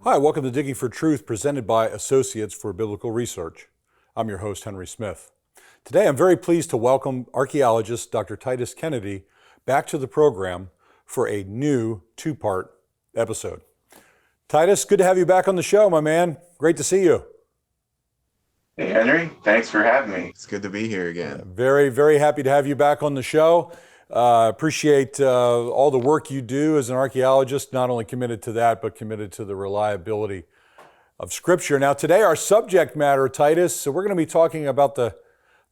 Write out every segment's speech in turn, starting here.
Hi, welcome to Digging for Truth, presented by Associates for Biblical Research. I'm your host, Henry Smith. Today, I'm very pleased to welcome archaeologist Dr. Titus Kennedy back to the program for a new two-part episode. Titus, good to have you back on the show, my man. Great to see you. Hey Henry, thanks for having me. It's good to be here again. Very, very happy to have you back on the show. Appreciate all the work you do as an archaeologist, not only committed to that, but committed to the reliability of Scripture. Now, today our subject matter, Titus, so we're going to be talking about the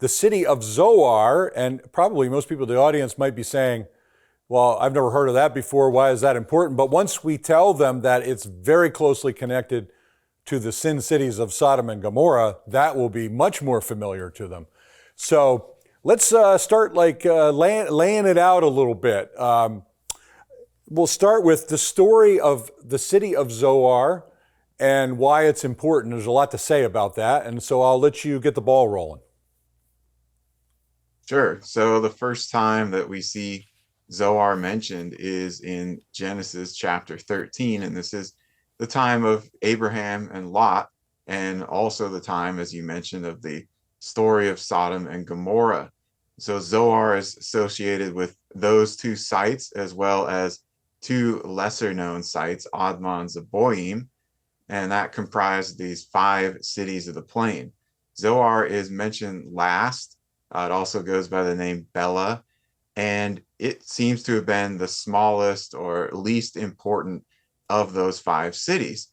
city of Zoar, and probably most people in the audience might be saying, well, I've never heard of that before. Why is that important? But once we tell them that it's very closely connected to the sin cities of Sodom and Gomorrah, that will be much more familiar to them. So let's start laying it out a little bit. We'll start with the story of the city of Zoar and why it's important. There's a lot to say about that, and so I'll let you get the ball rolling. Sure. So the first time that we see Zoar mentioned is in Genesis chapter 13, and this is the time of Abraham and Lot, and also the time, as you mentioned, of the story of Sodom and Gomorrah. So Zoar is associated with those two sites, as well as two lesser known sites, Admah and Zeboim, and that comprised these 5 cities of the plain. Zoar is mentioned last. It also goes by the name Bela, and it seems to have been the smallest or least important of those 5 cities.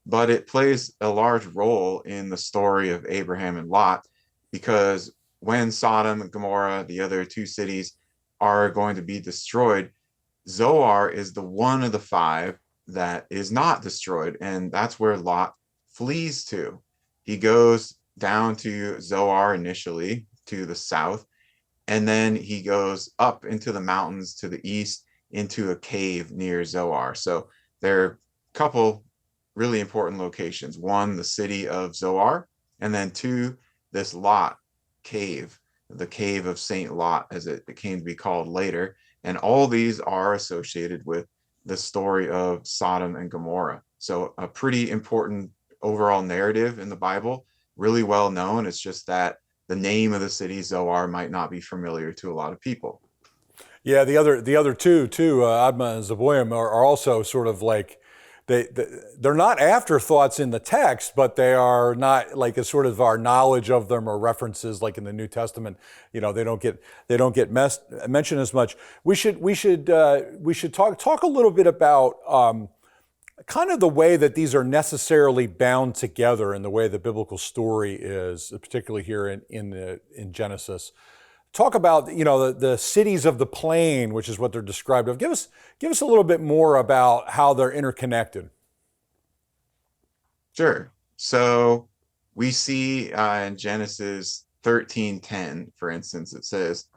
But it plays a large role in the story of Abraham and Lot, because when Sodom and Gomorrah, the other 2 cities, are going to be destroyed, Zoar is the one of the 5 that is not destroyed, and that's where Lot flees to. He goes down to Zoar initially, to the south, and then he goes up into the mountains to the east into a cave near Zoar. So there are a couple really important locations. One, the city of Zoar, and then 2, this Lot cave, the cave of Saint Lot, as it came to be called later. And all these are associated with the story of Sodom and Gomorrah. So a pretty important overall narrative in the Bible, really well known. It's just that the name of the city, Zoar, might not be familiar to a lot of people. Yeah, the other two too, Admah and Zeboim, are also sort of like they're not afterthoughts in the text, but they are not like a sort of our knowledge of them or references like in the New Testament. You know, they don't get mentioned as much. We should talk a little bit about kind of the way that these are necessarily bound together in the way the biblical story is, particularly here in Genesis. Talk about, you know, the cities of the plain, which is what they're described of. Give us a little bit more about how they're interconnected. Sure. So we see in Genesis 13:10, for instance, it says,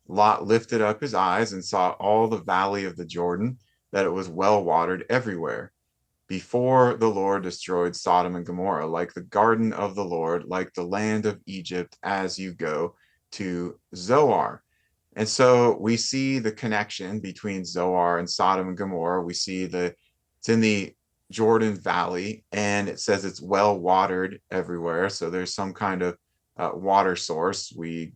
Lot lifted up his eyes and saw all the valley of the Jordan, that it was well watered everywhere, before the Lord destroyed Sodom and Gomorrah, like the garden of the Lord, like the land of Egypt, as you go to Zoar. And so we see the connection between Zoar and Sodom and Gomorrah. We see it's in the Jordan Valley, and it says it's well watered everywhere. So there's some kind of water source. We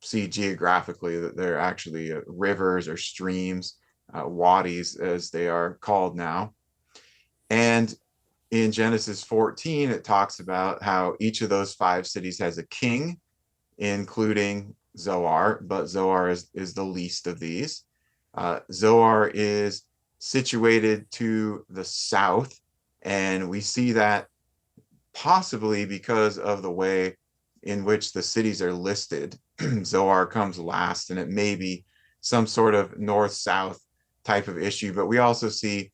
see geographically that there are actually rivers or streams, wadis as they are called now. And in Genesis 14, it talks about how each of those 5 cities has a king, including Zoar, but Zoar is the least of these. Zoar is situated to the south, and we see that possibly because of the way in which the cities are listed. Zoar comes last, and it may be some sort of north-south type of issue, but we also see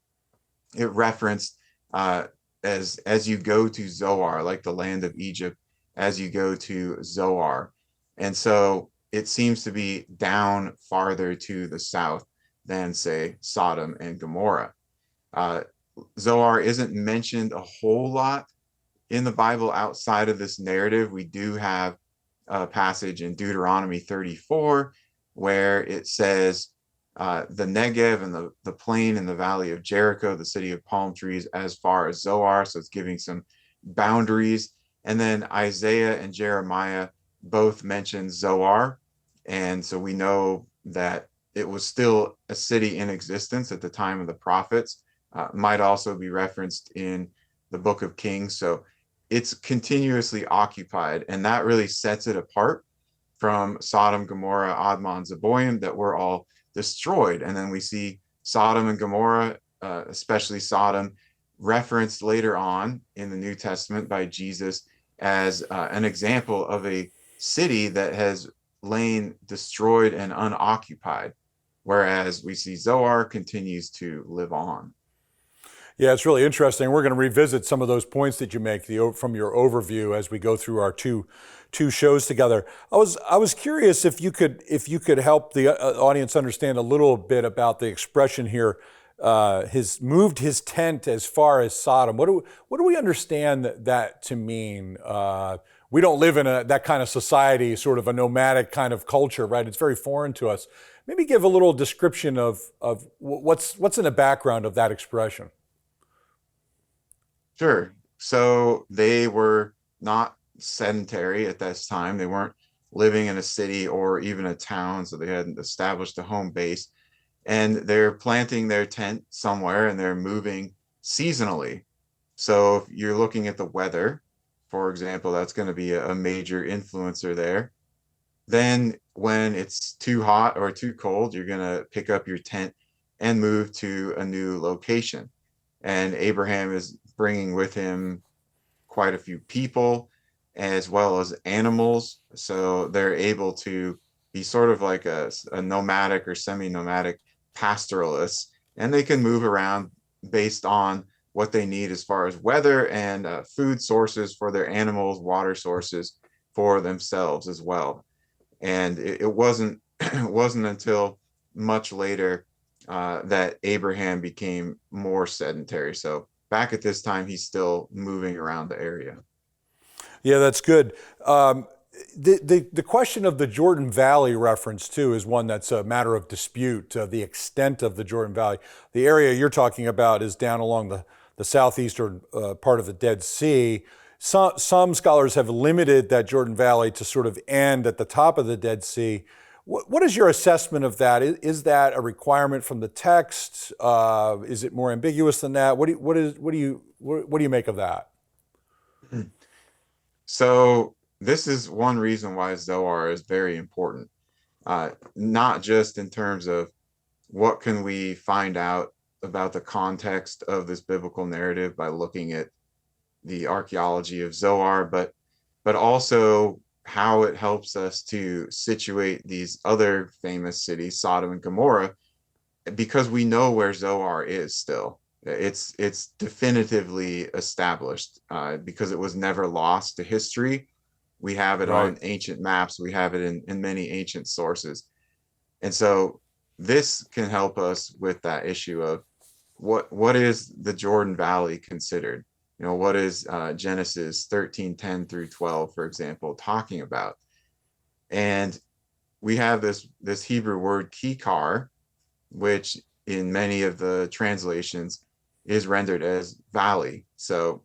it referenced as you go to Zoar, like the land of Egypt, as you go to Zoar. And so it seems to be down farther to the south than, say, Sodom and Gomorrah. Zoar isn't mentioned a whole lot in the Bible outside of this narrative. We do have a passage in Deuteronomy 34 where it says, the Negev and the plain in the valley of Jericho, the city of palm trees, as far as Zoar. So it's giving some boundaries. And then Isaiah and Jeremiah both mention Zoar. And so we know that it was still a city in existence at the time of the prophets. Might also be referenced in the book of Kings. So it's continuously occupied, and that really sets it apart from Sodom, Gomorrah, Admon, Zeboim, that were all destroyed. And then we see Sodom and Gomorrah, especially Sodom, referenced later on in the New Testament by Jesus as an example of a city that has lain destroyed and unoccupied, whereas we see Zoar continues to live on. Yeah, it's really interesting. We're going to revisit some of those points that you make from your overview as we go through our two shows together. I was curious if you could help the audience understand a little bit about the expression here. His moved his tent as far as Sodom. What do we understand that to mean? We don't live in that kind of society, sort of a nomadic kind of culture, right? It's very foreign to us. Maybe give a little description of what's in the background of that expression. Sure. So they were not sedentary at this time. They weren't living in a city or even a town, so they hadn't established a home base. And they're planting their tent somewhere and they're moving seasonally. So if you're looking at the weather, for example, that's going to be a major influencer there. Then when it's too hot or too cold, you're going to pick up your tent and move to a new location. And Abraham is bringing with him quite a few people as well as animals. So they're able to be sort of like a nomadic or semi-nomadic pastoralists, and they can move around based on what they need as far as weather and food sources for their animals, water sources for themselves as well. And it wasn't it wasn't until much later that Abraham became more sedentary. So back at this time, he's still moving around the area. Yeah, that's good. The question of the Jordan Valley reference too is one that's a matter of dispute. The extent of the Jordan Valley, the area you're talking about, is down along the southeastern part of the Dead Sea. Some scholars have limited that Jordan Valley to sort of end at the top of the Dead Sea. What is your assessment of that? Is that a requirement from the text? Is it more ambiguous than that? What do you make of that? So this is one reason why Zoar is very important, not just in terms of what can we find out about the context of this biblical narrative by looking at the archaeology of Zoar, but also how it helps us to situate these other famous cities, Sodom and Gomorrah, because we know where Zoar is still. It's definitively established because it was never lost to history. We have it Right. on ancient maps. We have it in many ancient sources. And so this can help us with that issue of what is the Jordan Valley considered? You know, what is Genesis 13:10 through 12, for example, talking about? And we have this Hebrew word kikar, which in many of the translations is rendered as valley. So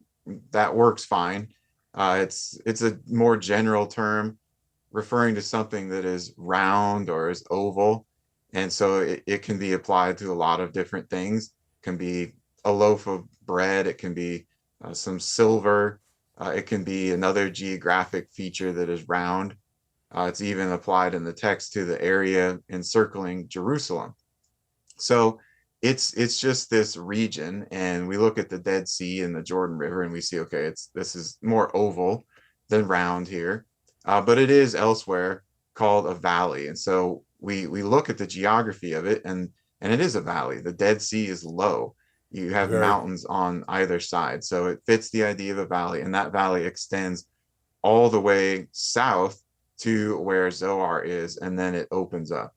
that works fine. It's a more general term referring to something that is round or is oval. And so it can be applied to a lot of different things. It can be a loaf of bread. It can be some silver. It can be another geographic feature that is round. It's even applied in the text to the area encircling Jerusalem. So it's just this region, and we look at the Dead Sea and the Jordan River, and we see, okay, this is more oval than round here, but it is elsewhere called a valley. And so we look at the geography of it, and it is a valley. The Dead Sea is low. You have Very. mountains on either side, so it fits the idea of a valley, and that valley extends all the way south to where Zoar is, and then it opens up.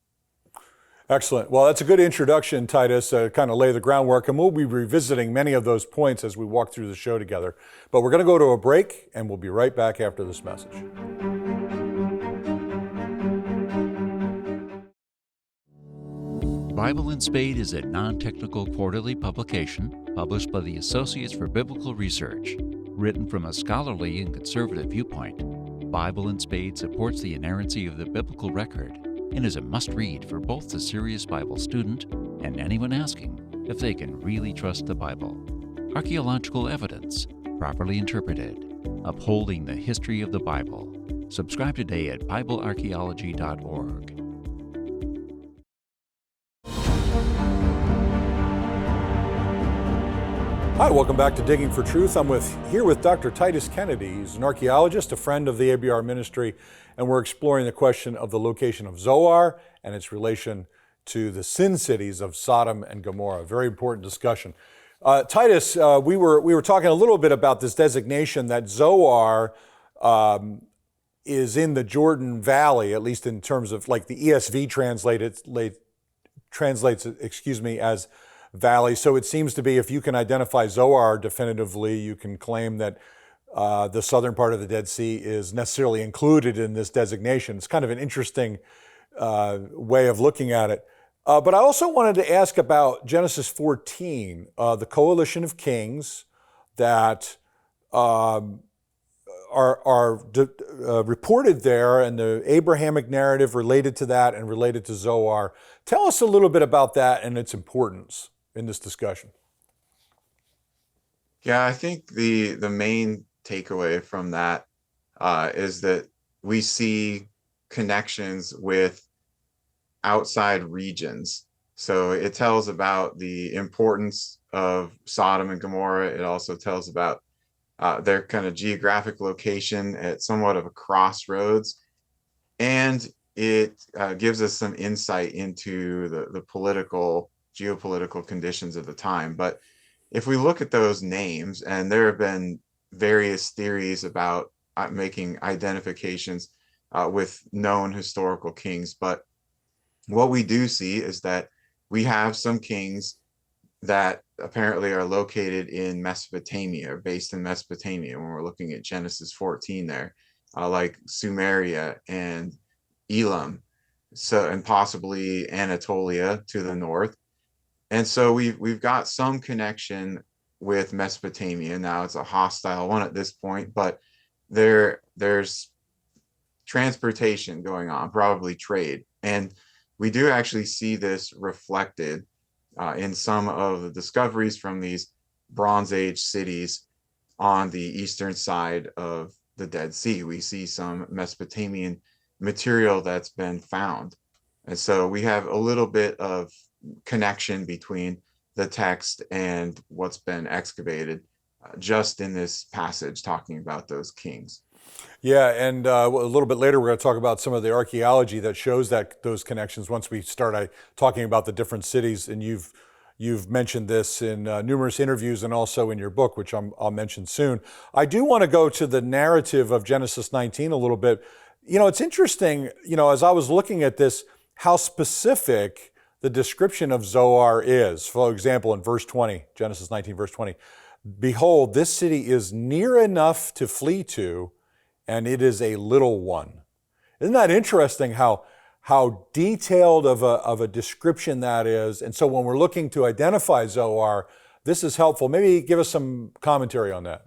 Excellent. Well, that's a good introduction, Titus, kind of lay the groundwork, and we'll be revisiting many of those points as we walk through the show together. But we're going to go to a break, and we'll be right back after this message. Bible and Spade is a non-technical quarterly publication published by the Associates for Biblical Research. Written from a scholarly and conservative viewpoint, Bible and Spade supports the inerrancy of the biblical record and is a must-read for both the serious Bible student and anyone asking if they can really trust the Bible. Archaeological evidence, properly interpreted, upholding the history of the Bible. Subscribe today at BibleArchaeology.org. Hi, welcome back to Digging for Truth. I'm here with Dr. Titus Kennedy. He's an archaeologist, a friend of the ABR ministry, and we're exploring the question of the location of Zoar and its relation to the sin cities of Sodom and Gomorrah. Very important discussion. Titus, we were talking a little bit about this designation that Zoar is in the Jordan Valley, at least in terms of like the ESV translates it, as valley. So it seems to be if you can identify Zoar definitively, you can claim that the southern part of the Dead Sea is necessarily included in this designation. It's kind of an interesting way of looking at it. But I also wanted to ask about Genesis 14, the coalition of kings that are reported there, and the Abrahamic narrative related to that and related to Zoar. Tell us a little bit about that and its importance in this discussion. Yeah, I think the main takeaway from that is that we see connections with outside regions. So it tells about the importance of Sodom and Gomorrah. It also tells about their kind of geographic location at somewhat of a crossroads. And it gives us some insight into the geopolitical conditions of the time. But if we look at those names, and there have been various theories about making identifications with known historical kings, but what we do see is that we have some kings that apparently are located in Mesopotamia, or based in Mesopotamia when we're looking at Genesis 14 there, like Sumeria and Elam, and possibly Anatolia to the north. And so we've got some connection with Mesopotamia. Now it's a hostile one at this point, but there's transportation going on, probably trade. And we do actually see this reflected in some of the discoveries from these Bronze Age cities on the eastern side of the Dead Sea. We see some Mesopotamian material that's been found. And so we have a little bit of connection between the text and what's been excavated just in this passage talking about those kings. Yeah, and a little bit later we're going to talk about some of the archaeology that shows those connections once we start talking about the different cities. And you've mentioned this in numerous interviews and also in your book, which I'll mention soon. I do want to go to the narrative of Genesis 19 a little bit. You know, it's interesting, as I was looking at this, how specific the description of Zoar is. For example, in verse 20, Genesis 19, verse 20, behold, this city is near enough to flee to, and it is a little one. Isn't that interesting how detailed of a description that is? And so when we're looking to identify Zoar, this is helpful. Maybe give us some commentary on that.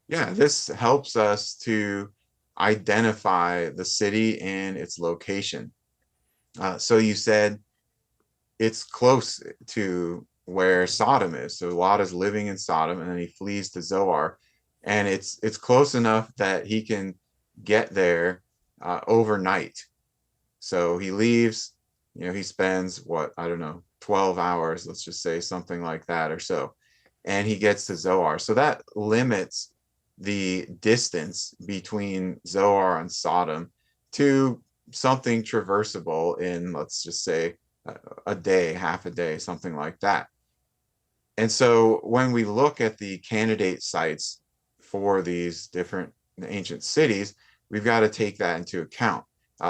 Yeah, this helps us to identify the city and its location. So you said it's close to where Sodom is. So Lot is living in Sodom, and then he flees to Zoar, and it's close enough that he can get there overnight. So he leaves, he spends 12 hours, let's just say something like that or so, and he gets to Zoar. So that limits the distance between Zoar and Sodom to something traversable in, let's just say, a day, half a day, something like that. And so when we look at the candidate sites for these different ancient cities, we've got to take that into account.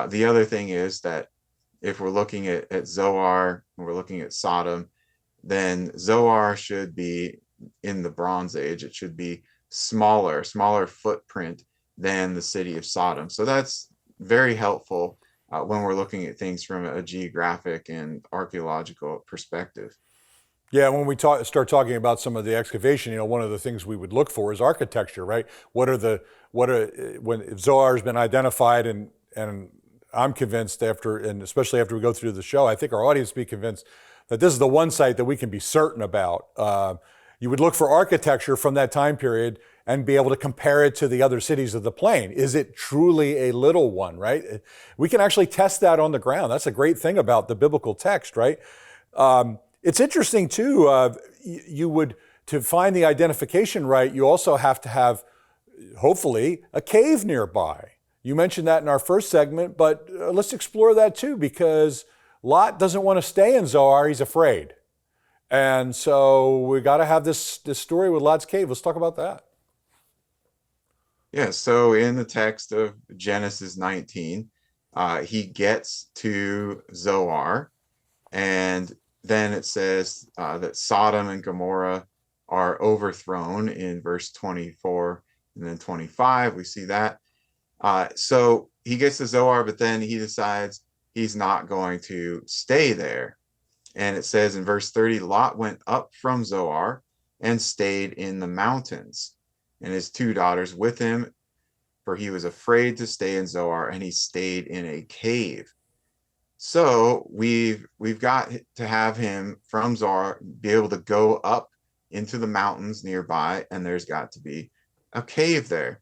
The other thing is that if we're looking at Zoar and we're looking at Sodom, then Zoar should be in the Bronze Age. It should be smaller footprint than the city of Sodom. So that's very helpful when we're looking at things from a geographic and archaeological perspective. Yeah, when we start talking about some of the excavation, one of the things we would look for is architecture, right? When Zoar has been identified, and I'm convinced and especially after we go through the show, I think our audience will be convinced that this is the one site that we can be certain about. You would look for architecture from that time period and be able to compare it to the other cities of the plain. Is it truly a little one, right? We can actually test that on the ground. That's a great thing about the biblical text, right? It's interesting too, to find the identification right, you also have to have, hopefully, a cave nearby. You mentioned that in our first segment, but let's explore that too, because Lot doesn't want to stay in Zoar, he's afraid. And so we got to have this story with Lot's cave. Let's talk about that. Yeah, so in the text of Genesis 19, he gets to Zoar, and then it says that Sodom and Gomorrah are overthrown in verse 24 and then 25. We see that. So he gets to Zoar, but then he decides he's not going to stay there. And it says in verse 30, Lot went up from Zoar and stayed in the mountains, and his 2 daughters with him, for he was afraid to stay in Zoar, and he stayed in a cave. So we've got to have him from Zoar be able to go up into the mountains nearby, and there's got to be a cave there.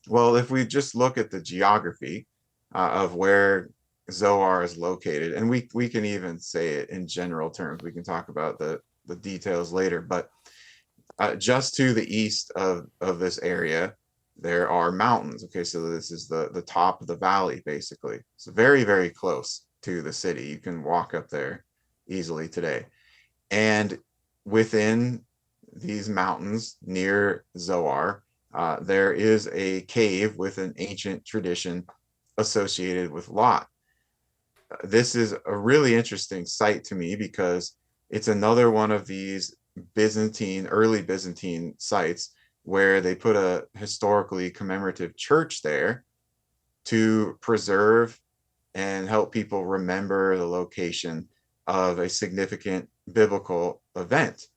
Well, if we just look at the geography of where Zoar is located, and we can even say it in general terms, we can talk about the details later, but just to the east of this area, there are mountains. Okay, so this is the top of the valley, basically. So very, very close to the city. You can walk up there easily today. And within these mountains near Zoar, there is a cave with an ancient tradition associated with Lot. This is a really interesting site to me because it's another one of these early Byzantine sites where they put a historically commemorative church there to preserve and help people remember the location of a significant biblical event.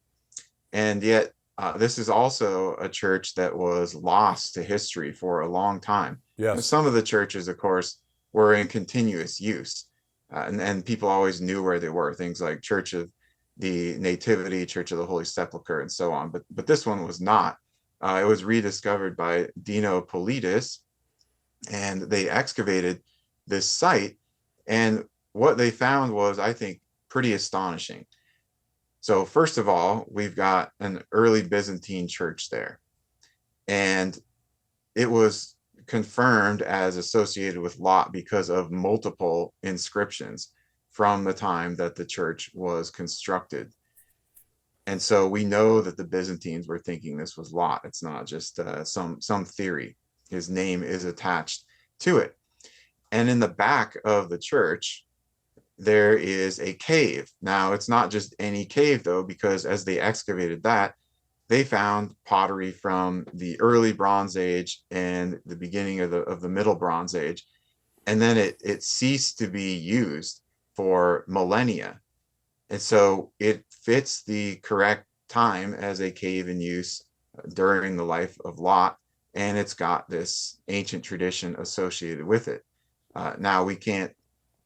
And yet, this is also a church that was lost to history for a long time. Yes. And some of the churches, of course, were in continuous use. And people always knew where they were, things like Church of the Nativity, Church of the Holy Sepulchre, and so on. But this one was not. It was rediscovered by Dino Politis, and they excavated this site. And what they found was, I think, pretty astonishing. So first of all, we've got an early Byzantine church there. And it was confirmed as associated with Lot because of multiple inscriptions from the time that the church was constructed. And so we know that the Byzantines were thinking this was Lot. It's not just some theory. His name is attached to it. And in the back of the church, there is a cave. Now, it's not just any cave, though, because as they excavated that, they found pottery from the early Bronze Age and the beginning of the Middle Bronze Age. And then it ceased to be used for millennia. And so it fits the correct time as a cave in use during the life of Lot. And it's got this ancient tradition associated with it. Now, we can't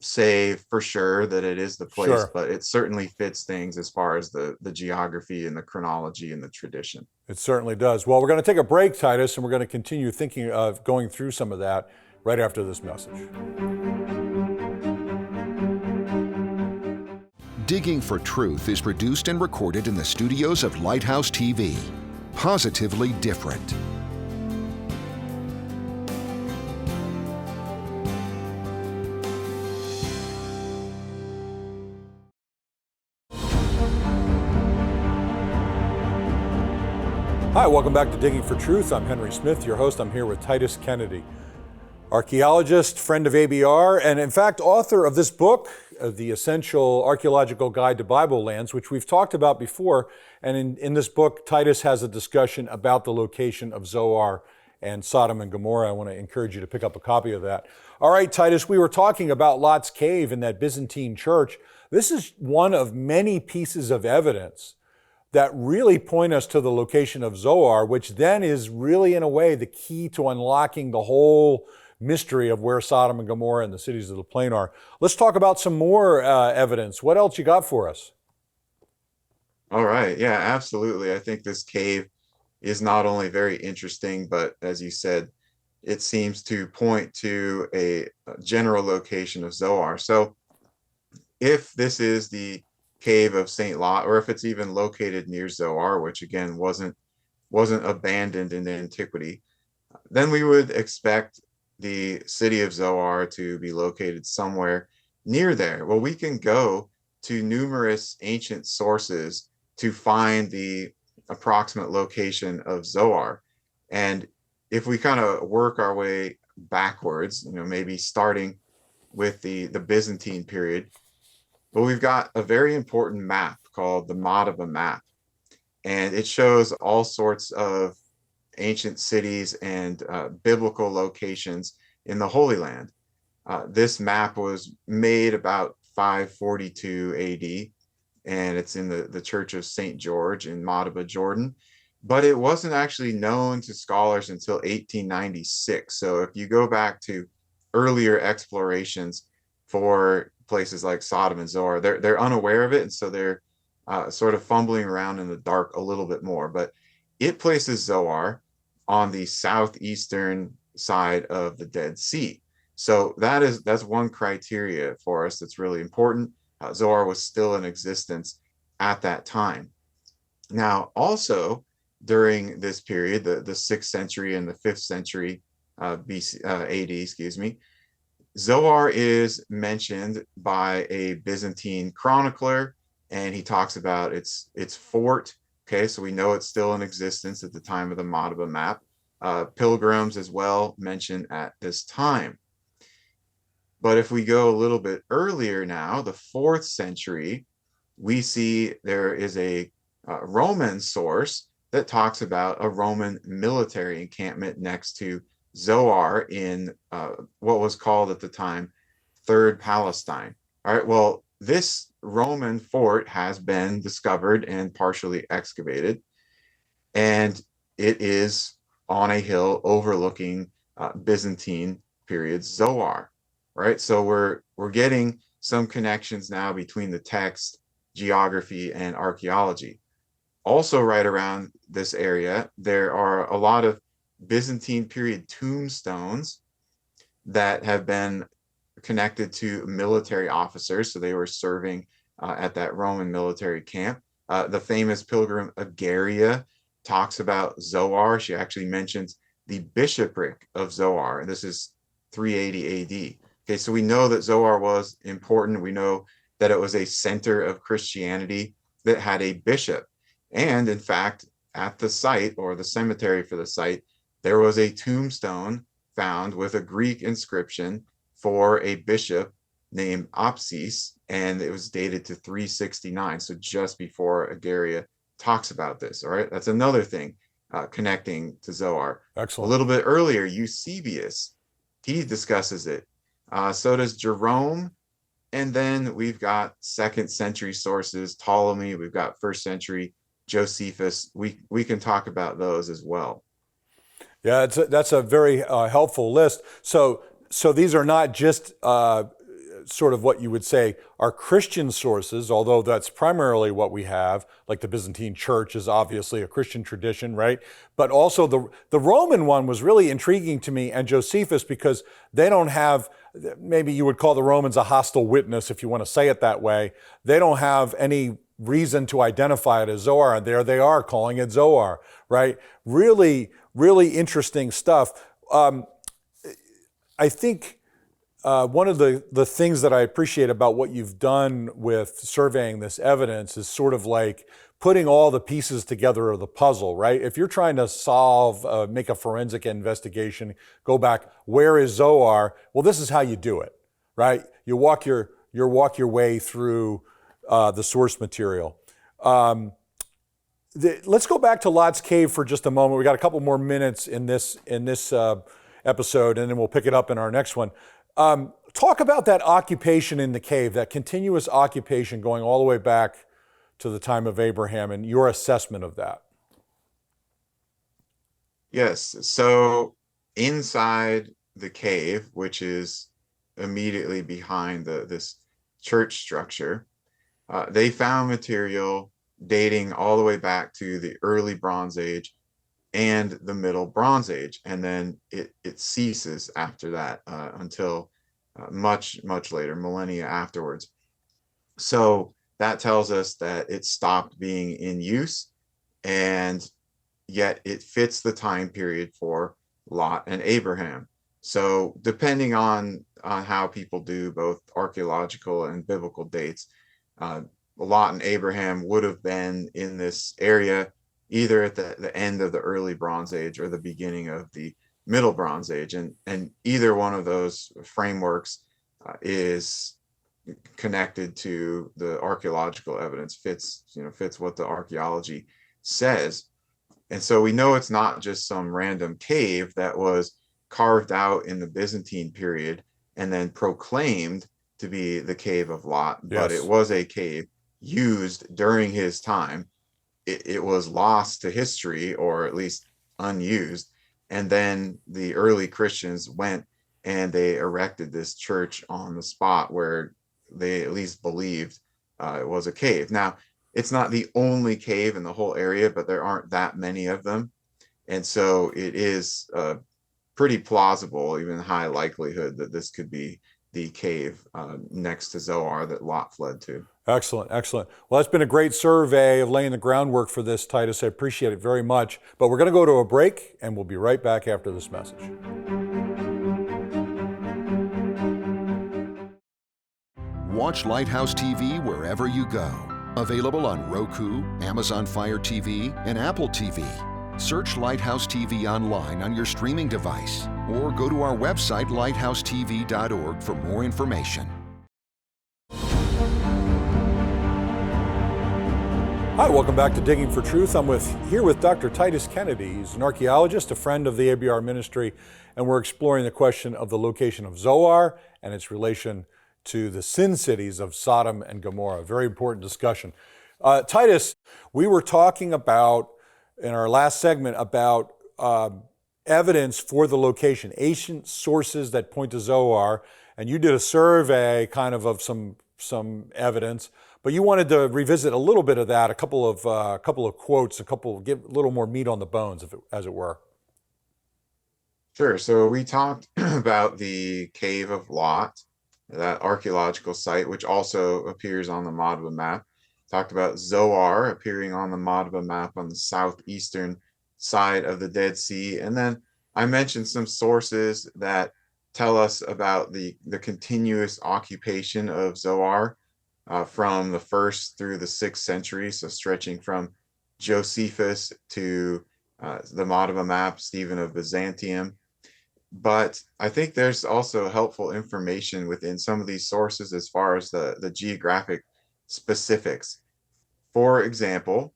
say for sure that it is the place, Sure. but it certainly fits things as far as the geography and the chronology and the tradition. It certainly does. Well, we're going to take a break, Titus, and we're going to continue thinking of going through some of that right after this message. Digging for Truth is produced and recorded in the studios of Lighthouse TV. Positively different. Hi, welcome back to Digging for Truth. I'm Henry Smith, your host. I'm here with Titus Kennedy, archaeologist, friend of ABR, and in fact, author of this book, The Essential Archaeological Guide to Bible Lands, which we've talked about before. And in this book, Titus has a discussion about the location of Zoar and Sodom and Gomorrah. I want to encourage you to pick up a copy of that. All right, Titus, we were talking about Lot's Cave in that Byzantine church. This is one of many pieces of evidence that really point us to the location of Zoar, which then is really, in a way, the key to unlocking the whole mystery of where Sodom and Gomorrah and the cities of the plain are. Let's talk about some more evidence. What else you got for us? All right. Yeah, absolutely. I think this cave is not only very interesting, but as you said, it seems to point to a general location of Zoar. So if this is the cave of St. Lot, or if it's even located near Zoar, which again wasn't abandoned in antiquity, then we would expect the city of Zoar to be located somewhere near there. Well, we can go to numerous ancient sources to find the approximate location of Zoar. And if we kind of work our way backwards, maybe starting with the Byzantine period, well, we've got a very important map called the Babadra map, and it shows all sorts of ancient cities and biblical locations in the Holy Land. This map was made about 542 AD, and it's in the Church of St. George in Babadra, Jordan. But it wasn't actually known to scholars until 1896. So if you go back to earlier explorations for places like Sodom and Zoar, they're unaware of it, and so they're sort of fumbling around in the dark a little bit more. But it places Zoar on the southeastern side of the Dead Sea. So that's one criteria for us that's really important. Zoar was still in existence at that time. Now, also during this period, the 6th century and the 5th century BC, AD, excuse me, Zoar is mentioned by a Byzantine chronicler, and he talks about its fort. Okay, so we know it's still in existence at the time of the Babadra map. Pilgrims as well mentioned at this time. But if we go a little bit earlier now, the 4th century, we see there is a Roman source that talks about a Roman military encampment next to Zoar in what was called at the time Third Palestine. All right, well, this Roman fort has been discovered and partially excavated, and it is on a hill overlooking Byzantine period Zoar. Right, so we're getting some connections now between the text, geography, and archaeology. Also, right around this area, there are a lot of Byzantine period tombstones that have been connected to military officers. So they were serving at that Roman military camp. The famous pilgrim Agaria talks about Zoar. She actually mentions the bishopric of Zoar, and this is 380 AD. Okay, so we know that Zoar was important. We know that it was a center of Christianity that had a bishop. And in fact, at the site, or the cemetery for the site, there was a tombstone found with a Greek inscription for a bishop named Apsis, and it was dated to 369, so just before Agaria talks about this. All right, that's another thing connecting to Zoar. Excellent. A little bit earlier, Eusebius, he discusses it. So does Jerome, and then we've got 2nd century sources, Ptolemy, we've got 1st century Josephus. We can talk about those as well. Yeah, that's a very helpful list. So these are not just sort of what you would say are Christian sources, although that's primarily what we have, like the Byzantine church is obviously a Christian tradition, right? But also the Roman one was really intriguing to me, and Josephus, because they don't have, maybe you would call the Romans a hostile witness, if you want to say it that way. They don't have any reason to identify it as Zoar, and there they are calling it Zoar, right? Really, really interesting stuff. I think one of the things that I appreciate about what you've done with surveying this evidence is sort of like putting all the pieces together of the puzzle, right? If you're trying to solve, make a forensic investigation, go back, where is Zoar? Well, this is how you do it, right? You walk your way through the source material. let's go back to Lot's Cave for just a moment. We got a couple more minutes in this episode, and then we'll pick it up in our next one. Talk about that occupation in the cave, that continuous occupation going all the way back to the time of Abraham, and your assessment of that. Yes. So inside the cave, which is immediately behind this church structure, they found material dating all the way back to the early Bronze Age and the Middle Bronze Age, and then it ceases after that until much later, millennia afterwards. So that tells us that it stopped being in use, and yet it fits the time period for Lot and Abraham. So depending on how people do both archaeological and biblical dates, Lot and Abraham would have been in this area either at the end of the early Bronze Age or the beginning of the Middle Bronze Age, and either one of those frameworks is connected to the archaeological evidence, fits what the archaeology says. And so we know it's not just some random cave that was carved out in the Byzantine period and then proclaimed to be the cave of Lot, but it was a cave used during his time. It was lost to history, or at least unused. And then the early Christians went and they erected this church on the spot where they at least believed it was a cave. Now, it's not the only cave in the whole area, but there aren't that many of them. And so it is pretty plausible, even high likelihood, that this could be the cave next to Zoar that Lot fled to. Excellent, excellent. Well, that's been a great survey of laying the groundwork for this, Titus. I appreciate it very much. But we're going to go to a break, and we'll be right back after this message. Watch Lighthouse TV wherever you go. Available on Roku, Amazon Fire TV, and Apple TV. Search Lighthouse TV online on your streaming device, or go to our website, lighthousetv.org, for more information. Hi, welcome back to Digging for Truth. I'm here with Dr. Titus Kennedy. He's an archaeologist, a friend of the ABR ministry, and we're exploring the question of the location of Zoar and its relation to the sin cities of Sodom and Gomorrah. Very important discussion. Titus, we were talking about, in our last segment, about evidence for the location, ancient sources that point to Zoar, and you did a survey kind of some evidence, but you wanted to revisit a little bit of that, a couple of quotes, give a little more meat on the bones, as it were. Sure. So we talked about the Cave of Lot, that archaeological site, which also appears on the Madaba map. Talked about Zoar appearing on the Madaba map on the southeastern side of the Dead Sea. And then I mentioned some sources that tell us about the continuous occupation of Zoar from the 1st through the 6th century, so stretching from Josephus to the Madaba map, Stephen of Byzantium. But I think there's also helpful information within some of these sources as far as the geographic specifics. For example,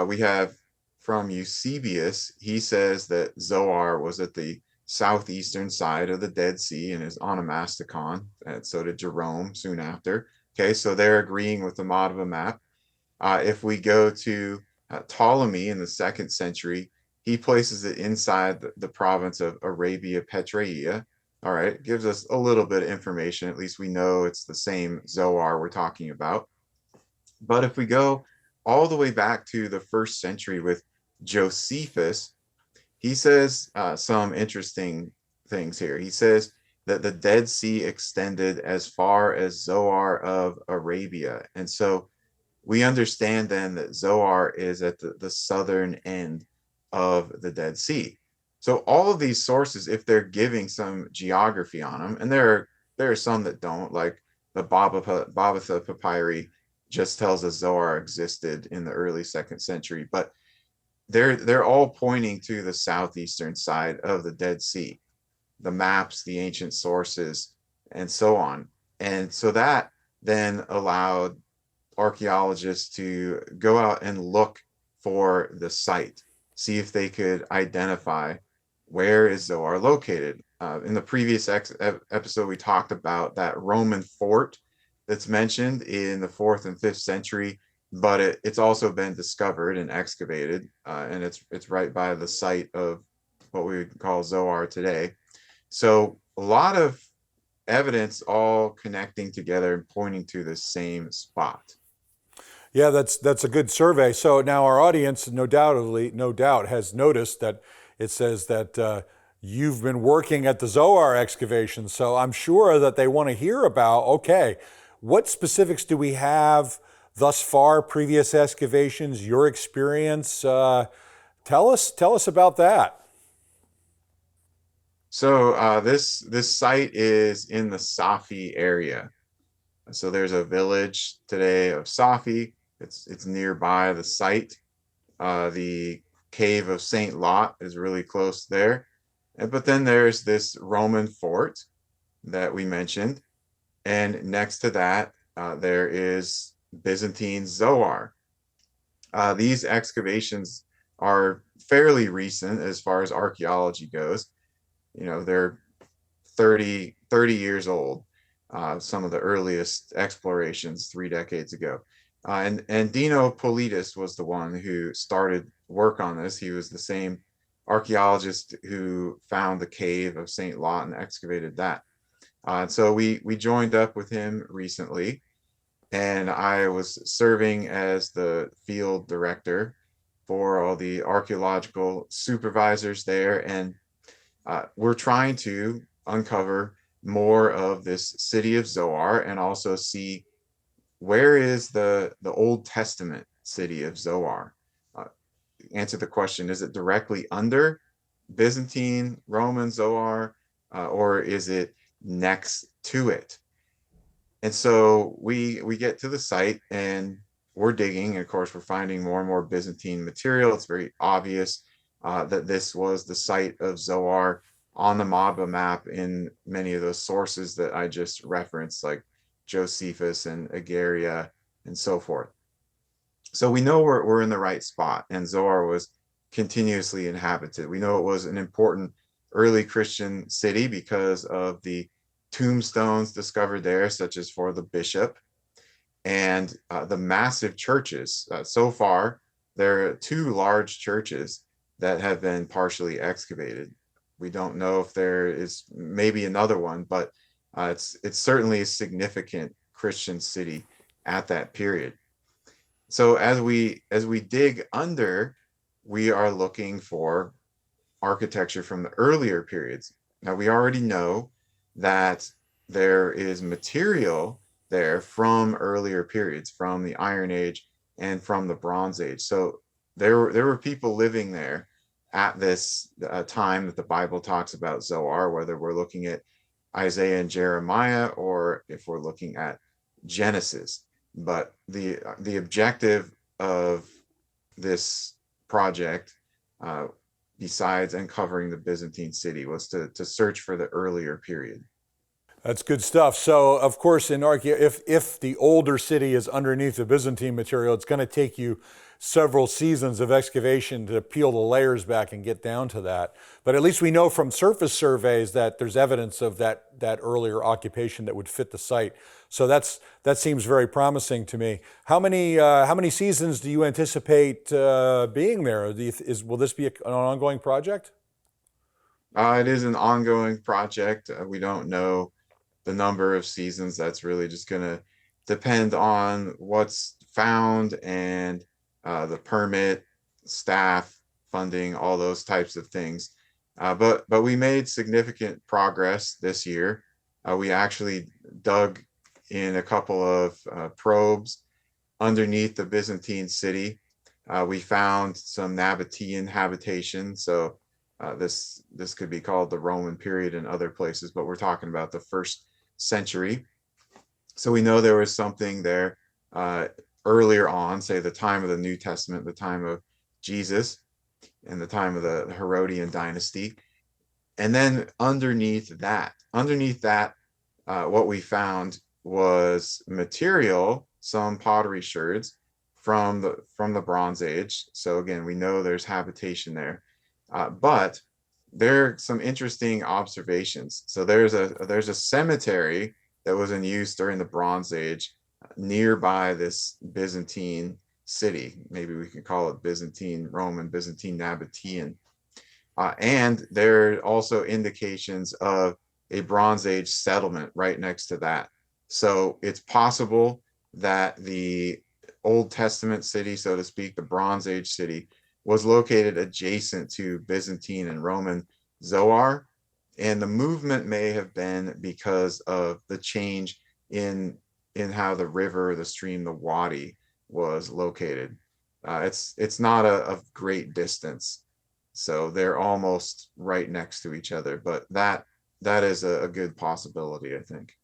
we have from Eusebius, he says that Zoar was at the southeastern side of the Dead Sea in his Onomasticon, and so did Jerome soon after. Okay, so they're agreeing with the Madaba map. If we go to Ptolemy in the 2nd century, he places it inside the province of Arabia Petraea. All right, gives us a little bit of information. At least we know it's the same Zoar we're talking about. But if we go all the way back to the 1st century with Josephus, he says some interesting things here. He says that the Dead Sea extended as far as Zoar of Arabia. And so we understand then that Zoar is at the southern end of the Dead Sea. So all of these sources, if they're giving some geography on them, and there are some that don't, like the Babadra papyri just tells us Zoar existed in the early 2nd century, but they're all pointing to the southeastern side of the Dead Sea, the maps, the ancient sources, and so on. And so that then allowed archaeologists to go out and look for the site, see if they could identify where is Zoar located. In the previous episode, we talked about that Roman fort that's mentioned in the 4th and 5th century, but it's also been discovered and excavated, and it's right by the site of what we would call Zoar today. So a lot of evidence all connecting together and pointing to the same spot. Yeah, that's a good survey. So now our audience, no doubt, has noticed that it says that you've been working at the Zoar excavation. So I'm sure that they want to hear about, okay, what specifics do we have thus far, previous excavations, your experience? Tell us about that. So this site is in the Safi area. So there's a village today of Safi. It's nearby the site. The cave of Saint Lot is really close there. But then there's this Roman fort that we mentioned. And next to that, there is Byzantine Zoar. These excavations are fairly recent as far as archaeology goes. You know, they're 30 years old. Some of the earliest explorations 3 decades ago. And Dino Politis was the one who started work on this. He was the same archaeologist who found the cave of St. Lot and excavated that. So we joined up with him recently, and I was serving as the field director for all the archaeological supervisors there. And we're trying to uncover more of this city of Zoar and also see where is the Old Testament city of Zoar. Answer the question, is it directly under Byzantine, Roman Zoar, or is it next to it? And so we get to the site and we're digging. And of course, we're finding more and more Byzantine material. It's very obvious that this was the site of Zoar on the Madba map in many of those sources that I just referenced, like Josephus and Agaria and so forth. So we know we're in the right spot, and Zoar was continuously inhabited. We know it was an important early Christian city because of the tombstones discovered there, such as for the bishop, and the massive churches. So far, there are 2 large churches that have been partially excavated. We don't know if there is maybe another one, but it's certainly a significant Christian city at that period. So as we dig under, we are looking for architecture from the earlier periods. Now we already know that there is material there from earlier periods, from the Iron Age and from the Bronze Age. So there were people living there at this time that the Bible talks about Zoar, whether we're looking at Isaiah and Jeremiah or if we're looking at Genesis. But the objective of this project, besides uncovering the Byzantine city, was to search for the earlier period. That's good stuff. So, of course, in if the older city is underneath the Byzantine material, it's going to take you several seasons of excavation to peel the layers back and get down to that. But at least we know from surface surveys that there's evidence of that earlier occupation that would fit the site. So that seems very promising to me. How many seasons do you anticipate being there? Will this be an ongoing project? It is an ongoing project. We don't know the number of seasons. That's really just going to depend on what's found and the permit, staff, funding, all those types of things. But we made significant progress this year. We actually dug in a couple of probes underneath the Byzantine city. We found some Nabatean habitation. So this could be called the Roman period in other places, but we're talking about the 1st century. So we know there was something there earlier on, say the time of the New Testament, the time of Jesus, and the time of the Herodian dynasty. And then underneath that, what we found was material, some pottery sherds from the Bronze Age. So again, we know there's habitation there, but there are some interesting observations. So there's a cemetery that was in use during the Bronze Age nearby this Byzantine city. Maybe we can call it Byzantine Roman, Byzantine Nabatean. And there are also indications of a Bronze Age settlement right next to that. So it's possible that the Old Testament city, so to speak, the Bronze Age city, was located adjacent to Byzantine and Roman Zoar. And the movement may have been because of the change in how the river, the stream, the Wadi was located. It's not a great distance, so they're almost right next to each other. But that is a good possibility, I think.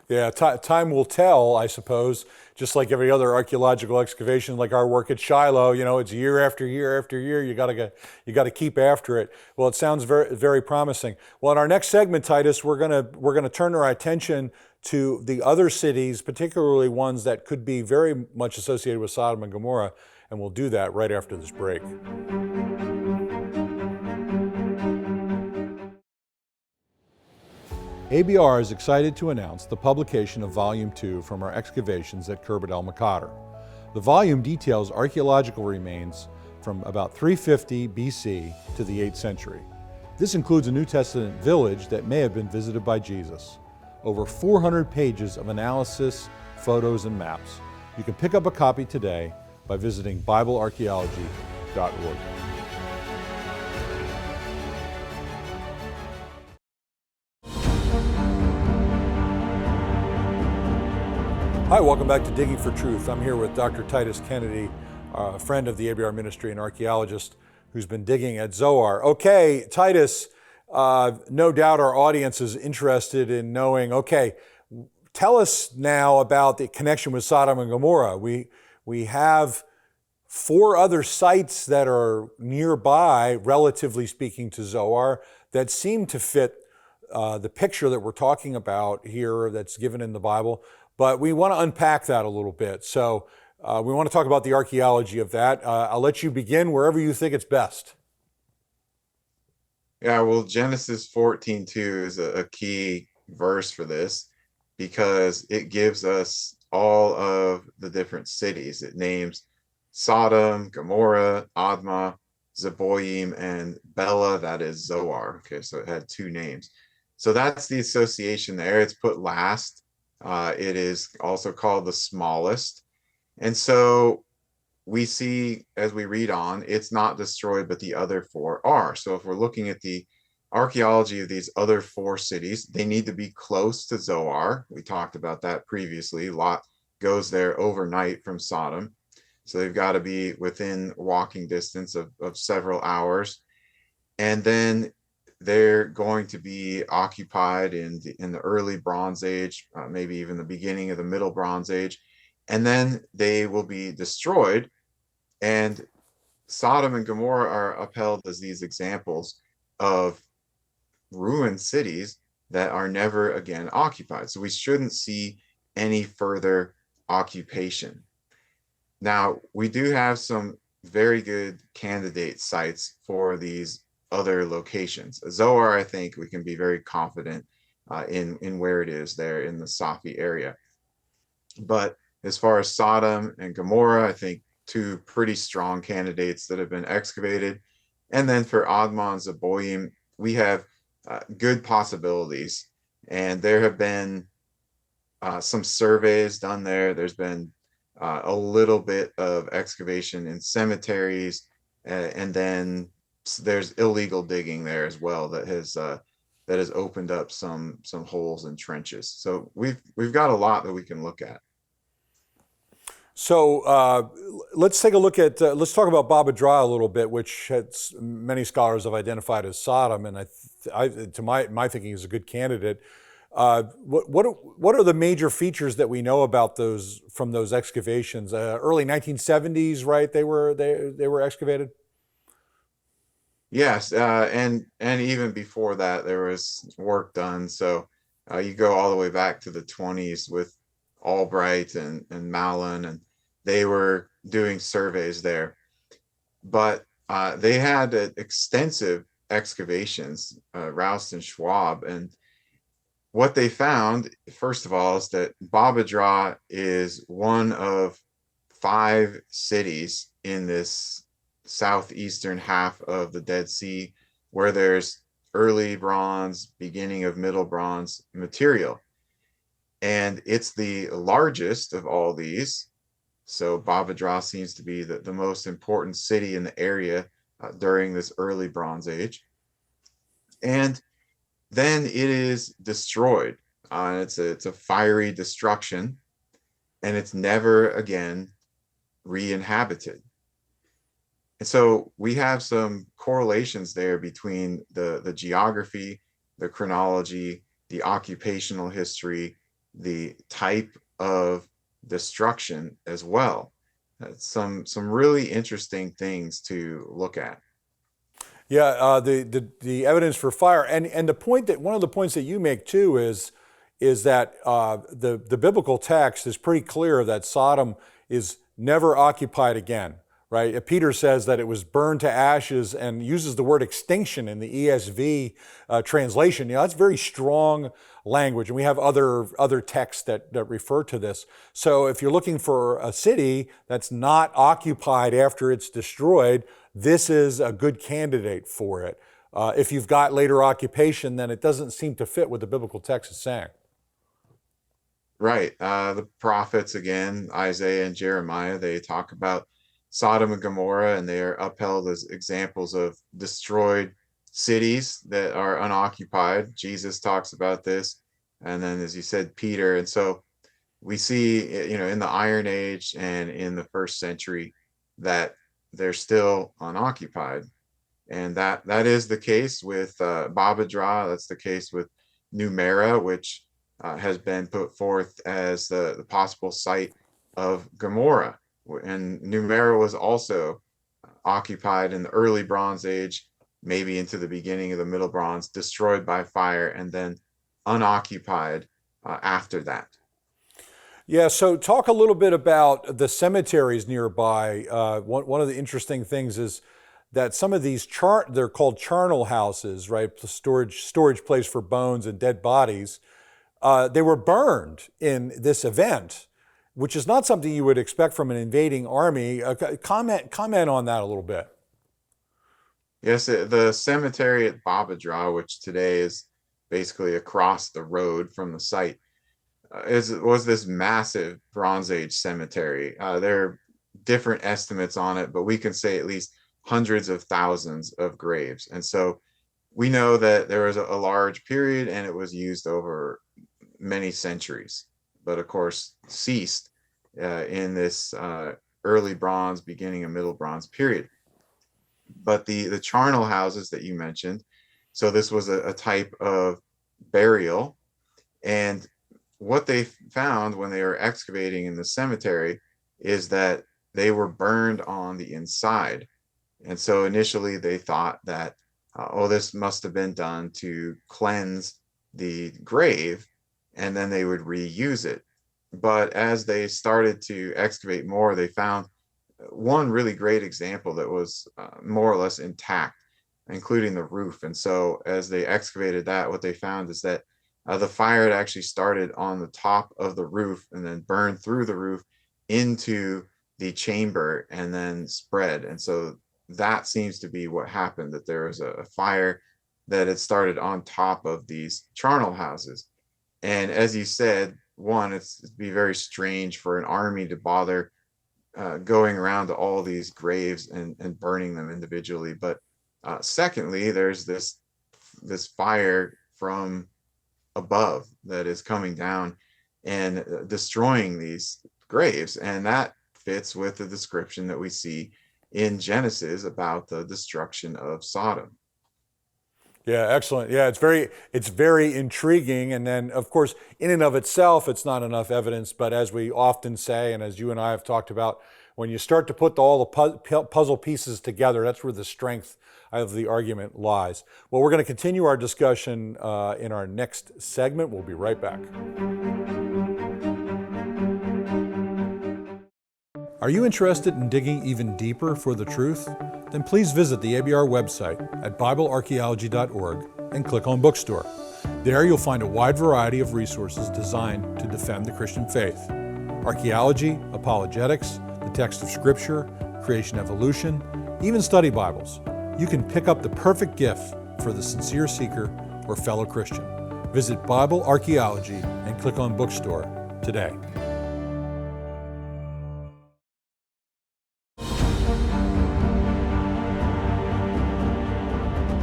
Yeah, time will tell, I suppose. Just like every other archaeological excavation, like our work at Shiloh, it's year after year after year. You got to keep after it. Well, it sounds very very promising. Well, in our next segment, Titus, we're gonna turn our attention to the other cities, particularly ones that could be very much associated with Sodom and Gomorrah, and we'll do that right after this break. ABR is excited to announce the publication of Volume 2 from our excavations at Khirbet el-Maqadir. The volume details archaeological remains from about 350 BC to the 8th century. This includes a New Testament village that may have been visited by Jesus. Over 400 pages of analysis, photos, and maps. You can pick up a copy today by visiting BibleArchaeology.org. Hi, welcome back to Digging for Truth. I'm here with Dr. Titus Kennedy, a friend of the ABR ministry and archaeologist who's been digging at Zoar. Okay, Titus, no doubt our audience is interested in knowing, tell us now about the connection with Sodom and Gomorrah. We have 4 other sites that are nearby, relatively speaking, to Zoar, that seem to fit the picture that we're talking about here that's given in the Bible. But we want to unpack that a little bit. So we want to talk about the archaeology of that. I'll let you begin wherever you think it's best. Yeah, well, Genesis 14:2 is a key verse for this because it gives us all of the different cities. It names Sodom, Gomorrah, Admah, Zeboim, and Bela, that is Zoar. Okay, so it had 2 names. So that's the association there. It's put last. It is also called the smallest. And so we see as we read on, it's not destroyed, but the other 4 are. So if we're looking at the archaeology of these other 4 cities, they need to be close to Zoar. We talked about that previously. Lot goes there overnight from Sodom. So they've got to be within walking distance of several hours. And then they're going to be occupied in the early Bronze Age, maybe even the beginning of the Middle Bronze Age, and then they will be destroyed. And Sodom and Gomorrah are upheld as these examples of ruined cities that are never again occupied. So we shouldn't see any further occupation. Now, we do have some very good candidate sites for these other locations. Zoar, I think we can be very confident in where it is there in the Safi area. But as far as Sodom and Gomorrah, I think 2 pretty strong candidates that have been excavated. And then for Admah and Zeboim, we have good possibilities. And there have been some surveys done there. There's been a little bit of excavation in cemeteries, and then there's illegal digging there as well that has opened up some holes and trenches. So we've got a lot that we can look at. So let's take a look at, let's talk about Babadra a little bit, which many scholars have identified as Sodom, and to my thinking is a good candidate. What are the major features that we know about those from those excavations? Early 1970s, right? They were excavated. Yes, and even before that, there was work done. So you go all the way back to the 20s with Albright and Mallon, and they were doing surveys there. But they had extensive excavations, Roust and Schwab, and what they found, first of all, is that Babadra is one of 5 cities in this southeastern half of the Dead Sea where there's early bronze, beginning of middle bronze material. And it's the largest of all these. So Babadra seems to be the most important city in the area during this early Bronze Age. And then it is destroyed. It's a fiery destruction, and it's never again re-inhabited. And so we have some correlations there between the geography, the chronology, the occupational history, the type of destruction as well. Some really interesting things to look at. Yeah, the evidence for fire, and the point that one of the points that you make too is that the biblical text is pretty clear that Sodom is never occupied again, right? Peter says that it was burned to ashes and uses the word extinction in the ESV translation. That's very strong language, and we have other texts that refer to this. So if you're looking for a city that's not occupied after it's destroyed, this is a good candidate for it. If you've got later occupation, then it doesn't seem to fit what the biblical text is saying. Right. The prophets, again, Isaiah and Jeremiah, they talk about Sodom and Gomorrah, and they are upheld as examples of destroyed cities that are unoccupied. Jesus talks about this. And then, as you said, Peter. And so we see, in the Iron Age and in the first century that they're still unoccupied. And that is the case with Babadra. That's the case with Numayra, which has been put forth as the possible site of Gomorrah. And Numayra was also occupied in the early Bronze Age, maybe into the beginning of the Middle Bronze, destroyed by fire, and then unoccupied after that. Yeah, so talk a little bit about the cemeteries nearby. One of the interesting things is that some of these they're called charnel houses, right? Storage place for bones and dead bodies. They were burned in this event, which is not something you would expect from an invading army. Comment on that a little bit. Yes, the cemetery at Babadra, which today is basically across the road from the site, was this massive Bronze Age cemetery. There are different estimates on it, but we can say at least hundreds of thousands of graves. And so we know that there was a large period, and it was used over many centuries, but of course ceased in this early Bronze, beginning of Middle Bronze period. But the charnel houses that you mentioned, so this was a type of burial, and what they found when they were excavating in the cemetery is that they were burned on the inside. And so initially they thought that, this must have been done to cleanse the grave, and then they would reuse it. But as they started to excavate more, they found one really great example that was more or less intact, including the roof. And so as they excavated that, what they found is that the fire had actually started on the top of the roof and then burned through the roof into the chamber and then spread. And so that seems to be what happened, that there was a fire that had started on top of these charnel houses. And as you said, one, it'd be very strange for an army to bother going around to all these graves and burning them individually. But secondly, there's this fire from above that is coming down and destroying these graves, and that fits with the description that we see in Genesis about the destruction of Sodom. Yeah, excellent. Yeah, it's very intriguing. And then, of course, in and of itself, it's not enough evidence. But as we often say, and as you and I have talked about, when you start to put all the puzzle pieces together, that's where the strength of the argument lies. Well, we're going to continue our discussion in our next segment. We'll be right back. Are you interested in digging even deeper for the truth? Then please visit the ABR website at BibleArchaeology.org and click on Bookstore. There you'll find a wide variety of resources designed to defend the Christian faith. Archaeology, apologetics, the text of Scripture, creation evolution, even study Bibles. You can pick up the perfect gift for the sincere seeker or fellow Christian. Visit Bible Archaeology and click on Bookstore today.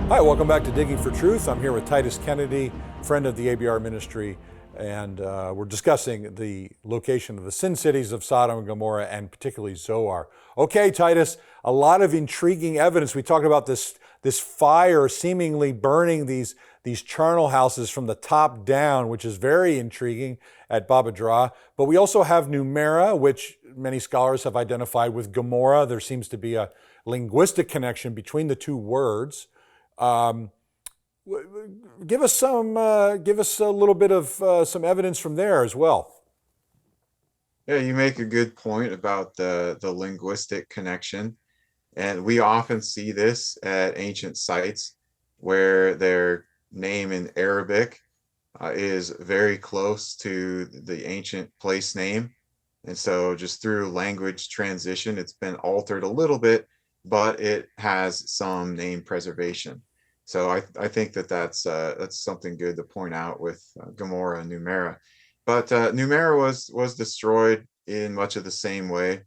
Hi, welcome back to Digging for Truth. I'm here with Titus Kennedy, friend of the ABR ministry, and we're discussing the location of the sin cities of Sodom and Gomorrah, and particularly Zoar. Okay, Titus, a lot of intriguing evidence. We talked about this fire seemingly burning these charnel houses from the top down, which is very intriguing at Babadra. But we also have Numayra, which many scholars have identified with Gomorrah. There seems to be a linguistic connection between the two words. Give us a little bit of some evidence from there as well. Yeah, you make a good point about the linguistic connection. And we often see this at ancient sites where their name in Arabic is very close to the ancient place name. And so just through language transition, it's been altered a little bit, but it has some name preservation. So I think that's something good to point out with Gomorrah and Numayra. But Numayra was destroyed in much of the same way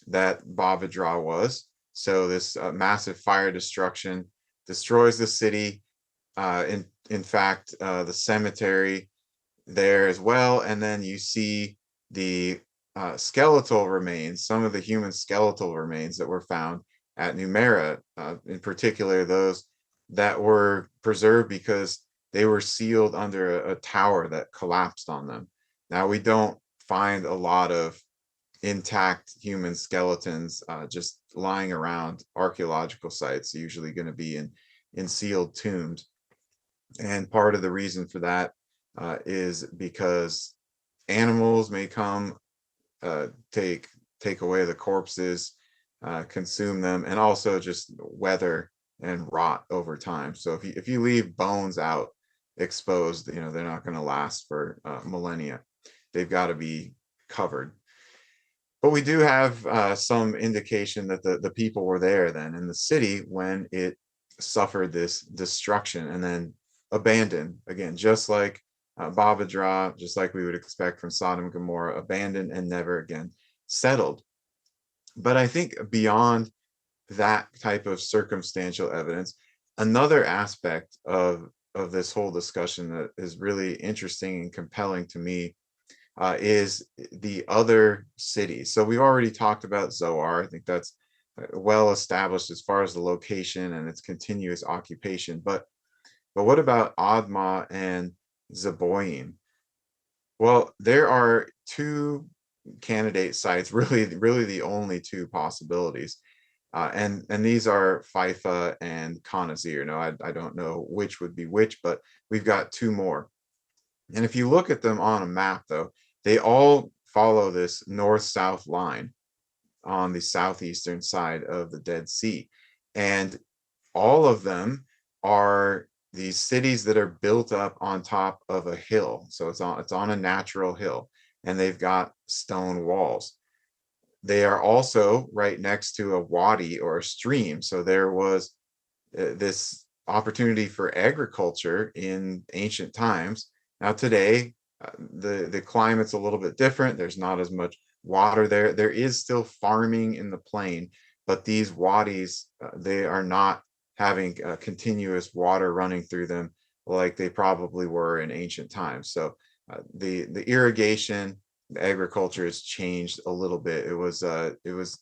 that Babadra was. So this massive fire destruction destroys the city. In fact, the cemetery there as well. And then you see the skeletal remains, some of the human skeletal remains that were found at Numayra, in particular those that were preserved because they were sealed under a tower that collapsed on them. Now, we don't find a lot of intact human skeletons just lying around archaeological sites, usually going to be in sealed tombs. And part of the reason for that is because animals may come, take away the corpses, consume them, and also just weather and rot over time. So if you leave bones out exposed, they're not going to last for millennia. They've got to be covered. But we do have some indication that the people were there then in the city when it suffered this destruction and then abandoned again, just like Babadra, just like we would expect from Sodom and Gomorrah, abandoned and never again settled. But I think beyond that type of circumstantial evidence, another aspect of this whole discussion that is really interesting and compelling to me is the other cities. So we've already talked about Zoar. I think that's well established as far as the location and its continuous occupation. But what about Adma and Zeboim? Well, there are two candidate sites, really the only two possibilities. And these are Fifa and Conazir. No, I don't know which would be which, but we've got two more. And if you look at them on a map, though, they all follow this north-south line on the southeastern side of the Dead Sea. And all of them are these cities that are built up on top of a hill. So it's on a natural hill, and they've got stone walls. They are also right next to a wadi or a stream. So there was this opportunity for agriculture in ancient times. Now today, the climate's a little bit different. There's not as much water there. There is still farming in the plain, but these wadis, they are not having continuous water running through them like they probably were in ancient times. So the irrigation, the agriculture has changed a little bit. It was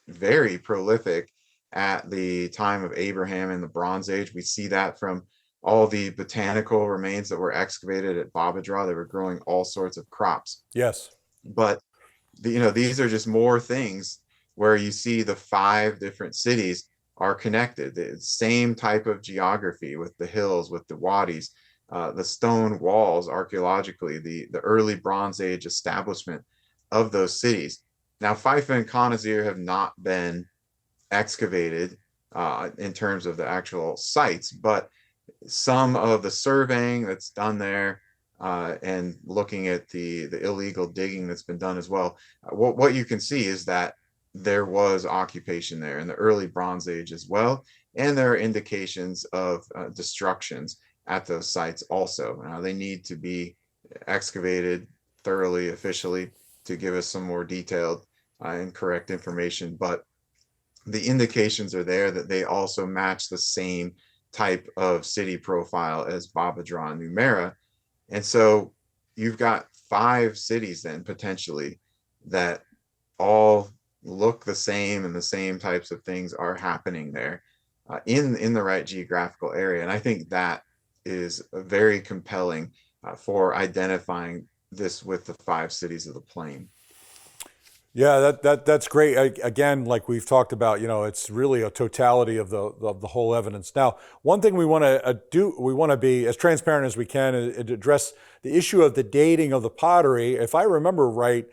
very prolific at the time of Abraham in the Bronze Age. We see that from all the botanical remains that were excavated at Babadra. They were growing all sorts of crops. Yes. But these are just more things where you see the 5 different cities are connected. The same type of geography with the hills, with the wadis, the stone walls archaeologically, the early Bronze Age establishment of those cities. Now, Fife and Conazir have not been excavated in terms of the actual sites, but some of the surveying that's done there and looking at the illegal digging that's been done as well, what you can see is that there was occupation there in the early Bronze Age as well, and there are indications of destructions at those sites also. They need to be excavated thoroughly, officially, to give us some more detailed and correct information, but the indications are there that they also match the same type of city profile as Babadra and Numayra. And so you've got 5 cities then potentially that all look the same, and the same types of things are happening there in the right geographical area. And I think that is very compelling for identifying this with the 5 cities of the plain. Yeah, that's great. Again, like we've talked about, it's really a totality of the whole evidence. Now, one thing we want to do, we want to be as transparent as we can and address the issue of the dating of the pottery. If I remember right,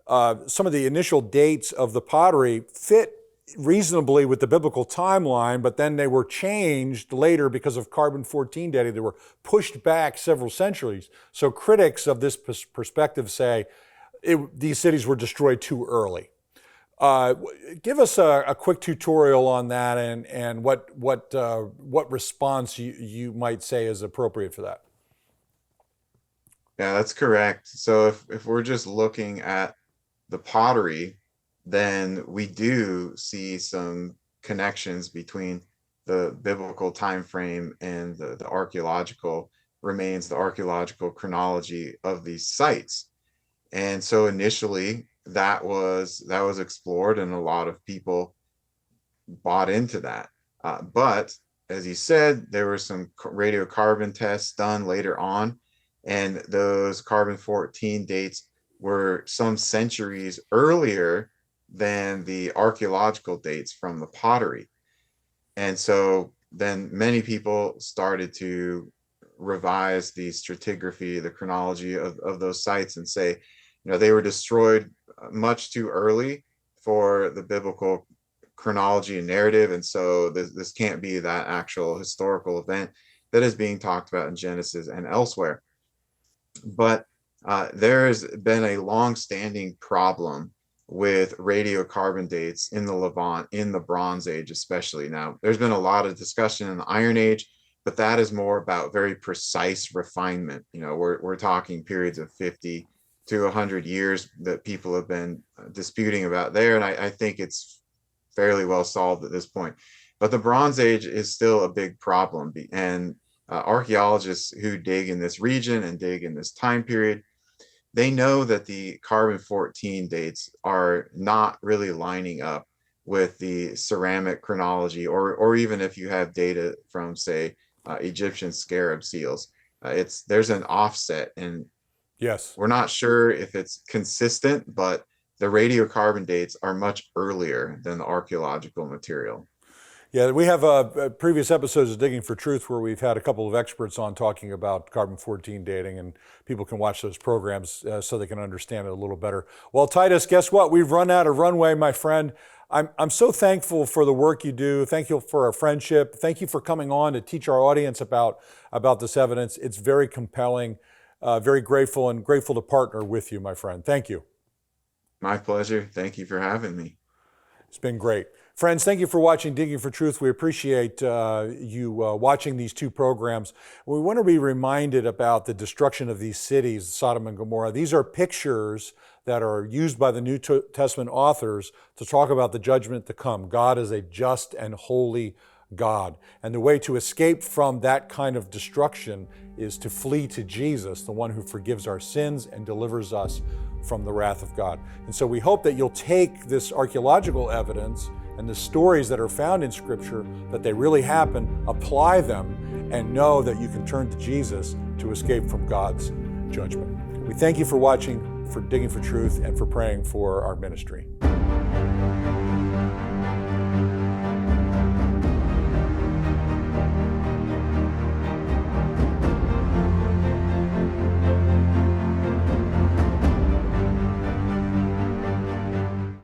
some of the initial dates of the pottery fit reasonably with the biblical timeline, but then they were changed later because of carbon-14 dating. They were pushed back several centuries. So critics of this perspective say these cities were destroyed too early. Give us a quick tutorial on that, and what response you might say is appropriate for that. Yeah, that's correct. So if we're just looking at the pottery, then we do see some connections between the biblical time frame and the archaeological remains, the archaeological chronology of these sites. And so initially that was explored, and a lot of people bought into that. But as you said, there were some radiocarbon tests done later on, and those carbon-14 dates were some centuries earlier than the archaeological dates from the pottery. And so then many people started to revise the stratigraphy, the chronology of those sites, and say, they were destroyed much too early for the biblical chronology and narrative. And so this can't be that actual historical event that is being talked about in Genesis and elsewhere. But there has been a long-standing problem with radiocarbon dates in the Levant, in the Bronze Age especially. Now, there's been a lot of discussion in the Iron Age, but that is more about very precise refinement. We're talking periods of 50 to 100 years that people have been disputing about there, and I think it's fairly well solved at this point. But the Bronze Age is still a big problem, and archaeologists who dig in this region and dig in this time period, they know that the carbon-14 dates are not really lining up with the ceramic chronology, or even if you have data from, say, Egyptian scarab seals, there's an offset, and yes, we're not sure if it's consistent, but the radiocarbon dates are much earlier than the archaeological material. Yeah, we have previous episodes of Digging for Truth where we've had a couple of experts on talking about carbon-14 dating, and people can watch those programs so they can understand it a little better. Well, Titus, guess what? We've run out of runway, my friend. I'm so thankful for the work you do. Thank you for our friendship. Thank you for coming on to teach our audience about this evidence. It's very compelling. Very grateful, and grateful to partner with you, my friend. Thank you. My pleasure. Thank you for having me. It's been great. Friends, thank you for watching Digging for Truth. We appreciate you watching these 2 programs. We want to be reminded about the destruction of these cities, Sodom and Gomorrah. These are pictures that are used by the New Testament authors to talk about the judgment to come. God is a just and holy God. And the way to escape from that kind of destruction is to flee to Jesus, the one who forgives our sins and delivers us from the wrath of God. And so we hope that you'll take this archaeological evidence and the stories that are found in Scripture, that they really happen, apply them, and know that you can turn to Jesus to escape from God's judgment. We thank you for watching, for Digging for Truth, and for praying for our ministry.